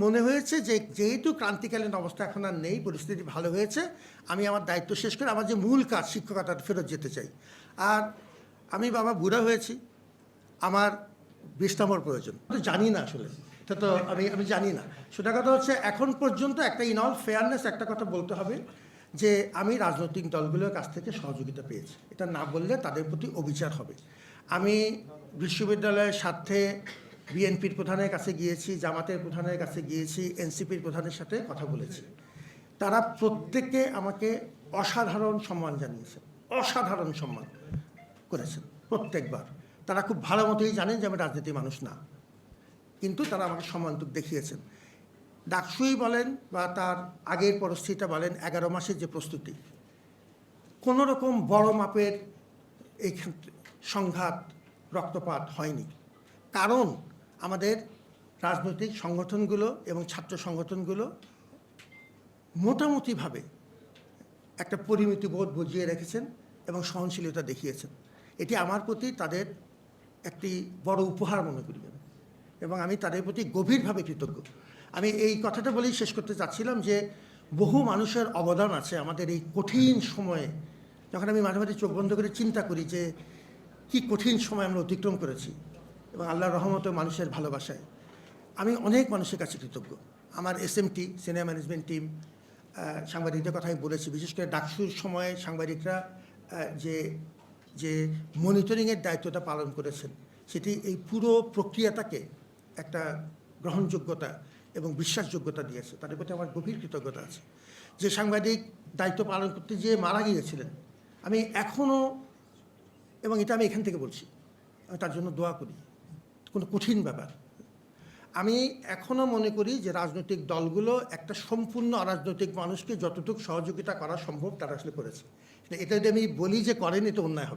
মনে হয়েছে যে যেহেতু ক্রান্তিকালীন অবস্থা এখন আর নেই, পরিস্থিতি ভালো হয়েছে, আমি আমার দায়িত্ব শেষ করে আমার যে মূল কাজ শিক্ষকতাটা ফেরত যেতে চাই। আর আমি বাবা বুড়া হয়েছি, আমার বিশ্রামের প্রয়োজন। জানি না আসলে, এটা তো আমি জানি না। সেটা কথা হচ্ছে এখন পর্যন্ত একটা ইন অল ফেয়ারনেস একটা কথা বলতে হবে যে আমি রাজনৈতিক দলগুলোর কাছ থেকে সহযোগিতা পেয়েছি। এটা না বললে তাদের প্রতি অবিচার হবে। আমি বিশ্ববিদ্যালয়ের স্বার্থে বিএনপির প্রধানের কাছে গিয়েছি, জামাতের প্রধানের কাছে গিয়েছি, এনসিপির প্রধানের সাথে কথা বলেছি। তারা প্রত্যেকে আমাকে অসাধারণ সম্মান জানিয়েছে, অসাধারণ সম্মান করেছেন প্রত্যেকবার। তারা খুব ভালো মতোই জানেন যে আমি রাজনীতির মানুষ না, কিন্তু তারা আমাকে সম্মানটুকু দেখিয়েছেন। ডাকসুই বলেন বা তার আগের পরিস্থিতিটা বলেন, 11 মাসের যে প্রস্তুতি, কোনো রকম বড় মাপের এই সংঘাত রক্তপাত হয়নি। কারণ আমাদের রাজনৈতিক সংগঠনগুলো এবং ছাত্র সংগঠনগুলো মোটামুটিভাবে একটা পরিমিতিবোধ বুঝিয়ে রেখেছেন এবং সহনশীলতা দেখিয়েছেন। এটি আমার প্রতি তাদের একটি বড় উপহার মনে করি এবং আমি তাদের প্রতি গভীরভাবে কৃতজ্ঞ। আমি এই কথাটা বলেই শেষ করতে চাচ্ছিলাম যে বহু মানুষের অবদান আছে আমাদের এই কঠিন সময়ে। যখন আমি মাঝে মাঝে চোখ বন্ধ করে চিন্তা করি যে কি কঠিন সময় আমরা অতিক্রম করেছি এবং আল্লাহর রহমতে মানুষের ভালোবাসায় আমি অনেক মানুষের কাছে কৃতজ্ঞ। আমার এসএমটি সিনিয়র ম্যানেজমেন্ট টিম, সাংবাদিকদের কথা আমি বলেছি, বিশেষ করে ডাকসুর সময়ে সাংবাদিকরা যে যে মনিটরিংয়ের দায়িত্বটা পালন করেছেন, সেটি এই পুরো প্রক্রিয়াটাকে একটা গ্রহণযোগ্যতা এবং বিশ্বাসযোগ্যতা দিয়েছে। তাদের প্রতি আমার গভীর কৃতজ্ঞতা আছে। যে সাংবাদিক দায়িত্ব পালন করতে যেয়ে মারা গিয়েছিলেন, আমি এখনও, এবং এটা আমি এখান থেকে বলছি, আমি তার জন্য দোয়া করি, কোনো কঠিন ব্যাপার। আমি এখনও মনে করি যে রাজনৈতিক দলগুলো একটা সম্পূর্ণ অরাজনৈতিক মানুষকে যতটুকু সহযোগিতা করা সম্ভব তারা আসলে করেছে। এটা যদি আমি বলি যে করেন, এটা অন্যায় হবে।